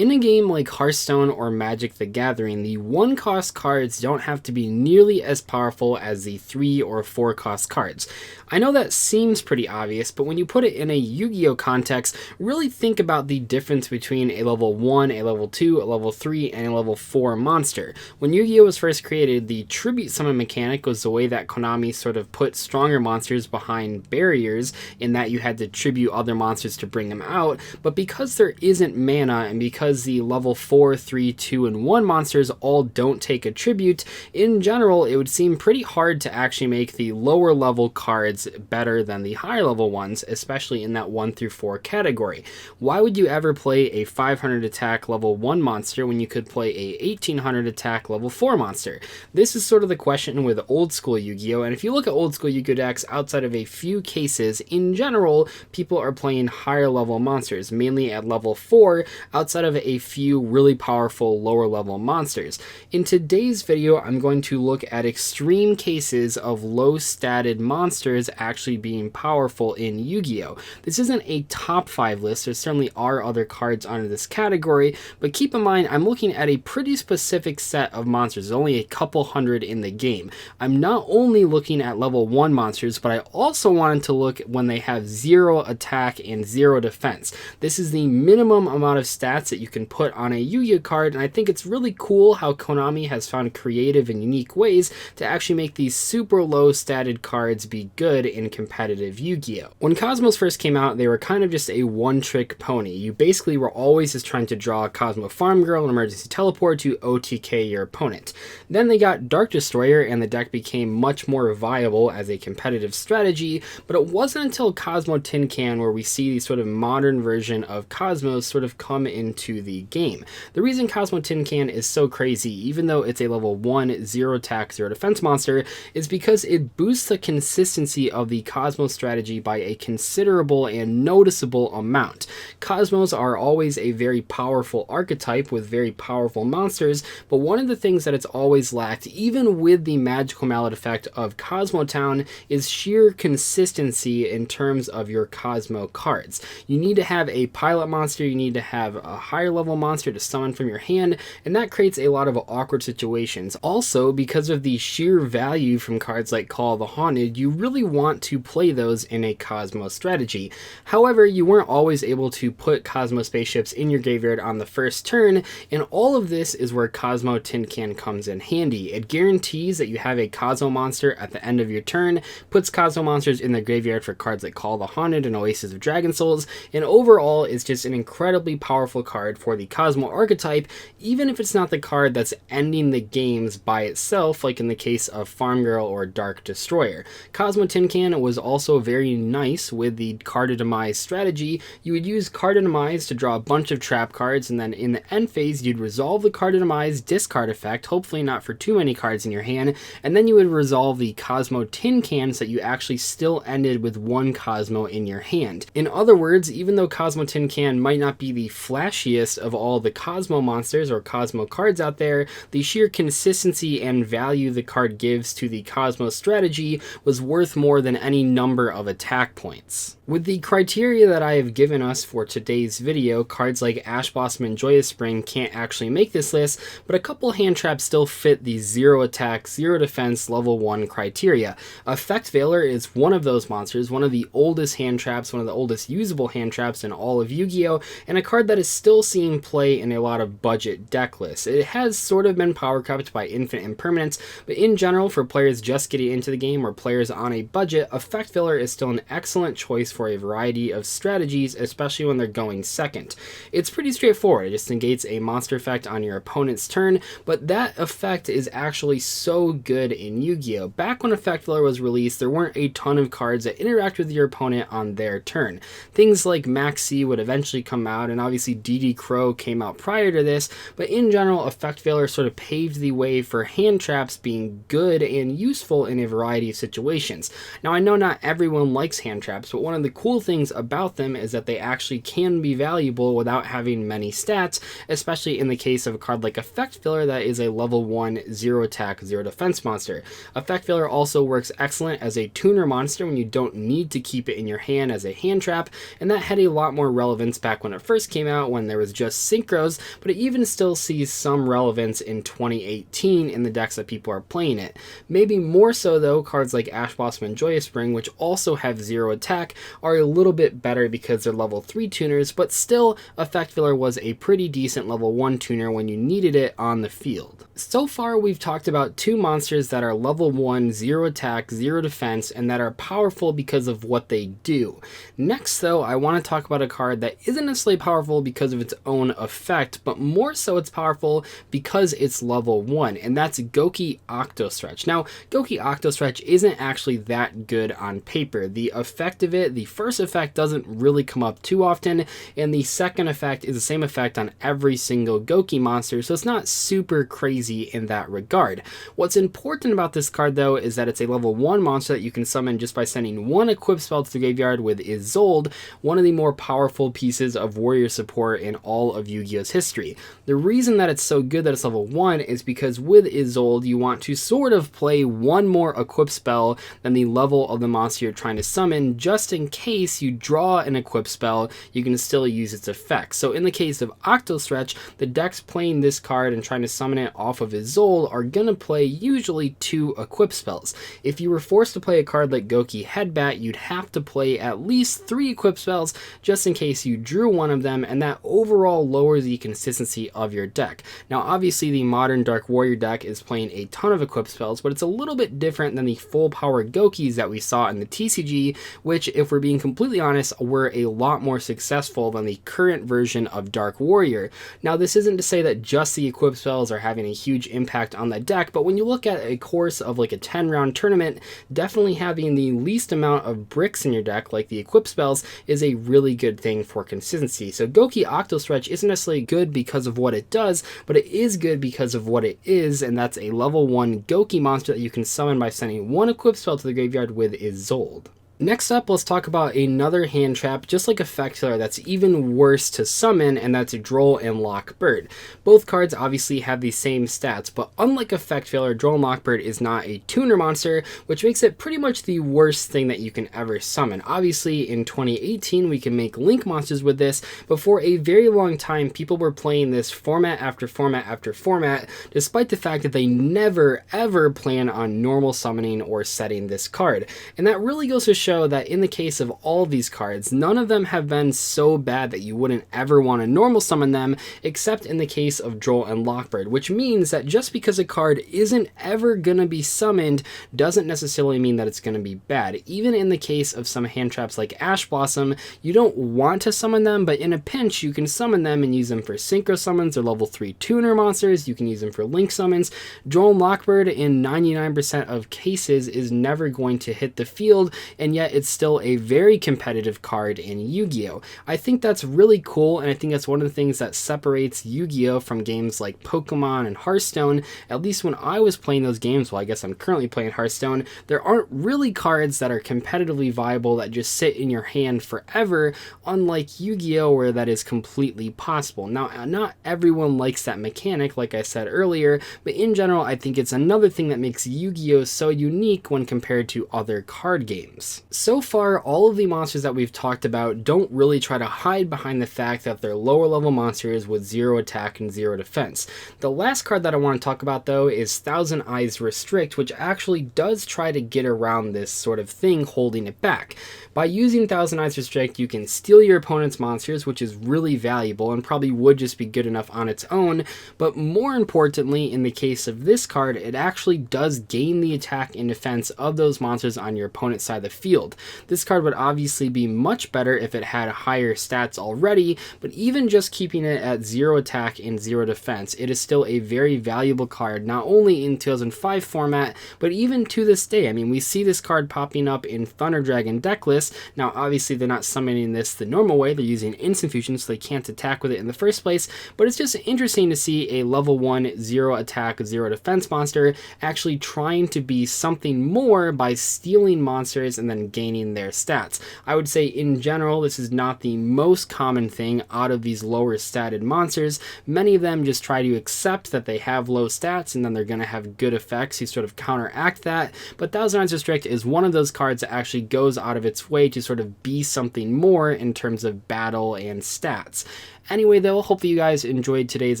In a game like Hearthstone or Magic the Gathering, the 1-cost cards don't have to be nearly as powerful as the 3 or 4-cost cards. I know that seems pretty obvious, but when you put it in a Yu-Gi-Oh context, really think about the difference between a level 1, a level 2, a level 3, and a level 4 monster. When Yu-Gi-Oh was first created, the tribute summon mechanic was the way that Konami sort of put stronger monsters behind barriers, in that you had to tribute other monsters to bring them out, but because there isn't mana, and because the level 4, 3, 2, and 1 monsters all don't take a tribute, in general it would seem pretty hard to actually make the lower level cards better than the higher level ones, especially in that 1 through 4 category. Why would you ever play a 500 attack level 1 monster when you could play a 1800 attack level 4 monster? This is sort of the question with old school Yu-Gi-Oh! And if you look at old school Yu-Gi-Oh! Decks, outside of a few cases, in general, people are playing higher level monsters, mainly at level 4, outside of a few really powerful lower level monsters. In today's video, I'm going to look at extreme cases of low statted monsters actually being powerful in Yu-Gi-Oh! This isn't a top 5 list, there certainly are other cards under this category, but keep in mind I'm looking at a pretty specific set of monsters. There's only a couple hundred in the game. I'm not only looking at level 1 monsters, but I also wanted to look when they have 0 attack and 0 defense. This is the minimum amount of stats that you can put on a Yu-Gi-Oh card, and I think it's really cool how Konami has found creative and unique ways to actually make these super low statted cards be good in competitive Yu-Gi-Oh! When Cosmos first came out, they were kind of just a one-trick pony. You basically were always just trying to draw a Cosmo Farm Girl and Emergency Teleport to OTK your opponent. Then they got Dark Destroyer and the deck became much more viable as a competitive strategy, but it wasn't until Cosmo Tincan where we see the sort of modern version of Cosmos sort of come into the game. The reason Cosmo Tincan is so crazy, even though it's a level 1, 0 attack, 0 defense monster, is because it boosts the consistency of the Cosmos strategy by a considerable and noticeable amount. Cosmos are always a very powerful archetype with very powerful monsters, but one of the things that it's always lacked, even with the magical mallet effect of Cosmo Town, is sheer consistency in terms of your Cosmo cards. You need to have a pilot monster, you need to have a higher level monster to summon from your hand, and that creates a lot of awkward situations. Also, because of the sheer value from cards like Call of the Haunted, you really want to play those in a Cosmo strategy. However, you weren't always able to put Cosmo spaceships in your graveyard on the first turn, and all of this is where Cosmo Tincan comes in handy. It guarantees that you have a Cosmo monster at the end of your turn, puts Cosmo monsters in the graveyard for cards like Call of the Haunted and Oasis of Dragon Souls, and overall is just an incredibly powerful card for the Cosmo archetype, even if it's not the card that's ending the games by itself, like in the case of Farm Girl or Dark Destroyer. Cosmo Tincan was also very nice with the Card of Demise strategy. You would use Card of Demise to draw a bunch of trap cards, and then in the end phase you'd resolve the Card of Demise discard effect, hopefully not for too many cards in your hand, and then you would resolve the Cosmo Tincan so that you actually still ended with 1 Cosmo in your hand. In other words, even though Cosmo Tincan might not be the flashiest of all the Cosmo monsters or Cosmo cards out there, the sheer consistency and value the card gives to the Cosmo strategy was worth more than any number of attack points. With the criteria that I have given us for today's video, cards like Ash Blossom and Joyous Spring can't actually make this list, but a couple hand traps still fit the 0 attack, 0 defense, level 1 criteria. Effect Veiler is one of those monsters, one of the oldest hand traps, one of the oldest usable hand traps in all of Yu-Gi-Oh!, and a card that is still seeing play in a lot of budget deck lists. It has sort of been power cupped by Infinite Impermanence, but in general, for players just getting into the game or players on a budget, Effect Filler is still an excellent choice for a variety of strategies, especially when they're going second. It's pretty straightforward. It just negates a monster effect on your opponent's turn, but that effect is actually so good in Yu-Gi-Oh! Back when Effect Filler was released, there weren't a ton of cards that interact with your opponent on their turn. Things like Max C would eventually come out, and obviously DD Crow came out prior to this, but in general, Effect Veiler sort of paved the way for hand traps being good and useful in a variety of situations. Now, I know not everyone likes hand traps, but one of the cool things about them is that they actually can be valuable without having many stats, especially in the case of a card like Effect Filler that is a level 1, 0 attack, 0 defense monster. Effect Filler also works excellent as a tuner monster when you don't need to keep it in your hand as a hand trap, and that had a lot more relevance back when it first came out, when there was just synchros, but it even still sees some relevance in 2018 in the decks that people are playing it. Maybe more so though, cards like Ash Blossom and Joyous Spring, which also have 0 attack, are a little bit better because they're level 3 tuners, but still, Effect Filler was a pretty decent level 1 tuner when you needed it on the field. So far, we've talked about 2 monsters that are level 1, 0 attack, 0 defense, and that are powerful because of what they do. Next though, I want to talk about a card that isn't necessarily powerful because of its own effect, but more so it's powerful because it's level 1, and that's Goki Octo Stretch. Now, Goki Octo Stretch isn't actually that good on paper. The effect of it, the first effect doesn't really come up too often, and the second effect is the same effect on every single Goki monster, so it's not super crazy in that regard. What's important about this card though is that it's a level 1 monster that you can summon just by sending 1 equip spell to the graveyard with Isolde, one of the more powerful pieces of warrior support in all of Yu-Gi-Oh's history. The reason that it's so good that it's level 1 is because with Isolde you want to sort of play 1 more equip spell than the level of the monster you're trying to summon, just in case you draw an equip spell, you can still use its effects. So in the case of Octo Stretch, the decks playing this card and trying to summon it off of Isolde are gonna play usually 2 equip spells. If you were forced to play a card like Goki Headbat, you'd have to play at least 3 equip spells just in case you drew one of them, and that overall lowers the consistency of your deck. Now obviously the modern Dark Warrior deck is playing a ton of equip spells, but it's a little bit different than the full power Gokis that we saw in the TCG, which, if we're being completely honest, were a lot more successful than the current version of Dark Warrior. Now this isn't to say that just the equip spells are having a huge impact on the deck, but when you look at a course of like a 10-round tournament, definitely having the least amount of bricks in your deck, like the equip spells, is a really good thing for consistency. So Goki Octo Stretch isn't necessarily good because of what it does, but it is good because of what it is, and that's a level 1 Goki monster that you can summon by sending 1 equip spell to the graveyard with Isolde. Next up, let's talk about another hand trap, just like Effect Filler, that's even worse to summon, and that's Droll and Lockbird. Both cards obviously have the same stats, but unlike Effect Filler, Droll and Lockbird is not a tuner monster, which makes it pretty much the worst thing that you can ever summon. Obviously, in 2018, we can make Link monsters with this, but for a very long time, people were playing this format after format after format, despite the fact that they never ever plan on normal summoning or setting this card. And that really goes to show that in the case of all of these cards, none of them have been so bad that you wouldn't ever want to normal summon them, except in the case of Droll and Lockbird, which means that just because a card isn't ever gonna be summoned doesn't necessarily mean that it's gonna be bad. Even in the case of some hand traps like Ash Blossom, you don't want to summon them, but in a pinch you can summon them and use them for synchro summons or level 3 tuner monsters. You can use them for link summons. Droll and Lockbird in 99% of cases is never going to hit the field, and yet it's still a very competitive card in Yu-Gi-Oh! I think that's really cool, and I think that's one of the things that separates Yu-Gi-Oh! From games like Pokemon and Hearthstone. At least when I was playing those games, well, I guess I'm currently playing Hearthstone, there aren't really cards that are competitively viable that just sit in your hand forever, unlike Yu-Gi-Oh! Where that is completely possible. Now, not everyone likes that mechanic, like I said earlier, but in general, I think it's another thing that makes Yu-Gi-Oh! So unique when compared to other card games. So far, all of the monsters that we've talked about don't really try to hide behind the fact that they're lower level monsters with 0 attack and 0 defense. The last card that I want to talk about though is Thousand Eyes Restrict, which actually does try to get around this sort of thing holding it back. By using Thousand Eyes Restrict, you can steal your opponent's monsters, which is really valuable and probably would just be good enough on its own, but more importantly, in the case of this card, it actually does gain the attack and defense of those monsters on your opponent's side of the field. This card would obviously be much better if it had higher stats already, but even just keeping it at 0 attack and 0 defense, it is still a very valuable card, not only in 2005 format, but even to this day. I mean, we see this card popping up in Thunder Dragon deck lists. Now, obviously, they're not summoning this the normal way, they're using Instant Fusion, so they can't attack with it in the first place, but it's just interesting to see a level 1, 0 attack, 0 defense monster actually trying to be something more by stealing monsters and then and gaining their stats. I would say in general, this is not the most common thing out of these lower statted monsters. Many of them just try to accept that they have low stats and then they're going to have good effects to sort of counteract that. But Thousand Eyes Restrict is one of those cards that actually goes out of its way to sort of be something more in terms of battle and stats. Anyway though, hopefully you guys enjoyed today's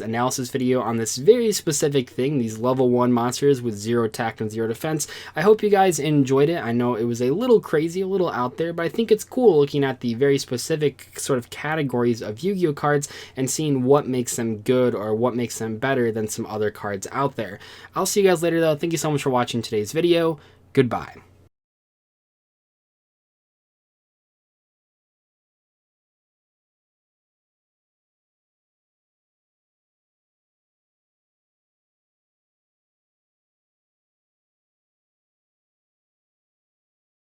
analysis video on this very specific thing, these level 1 monsters with 0 attack and 0 defense. I hope you guys enjoyed it. I know it was a little crazy, a little out there, but I think it's cool looking at the very specific sort of categories of Yu-Gi-Oh cards and seeing what makes them good or what makes them better than some other cards out there. I'll see you guys later though. Thank you so much for watching today's video. Goodbye.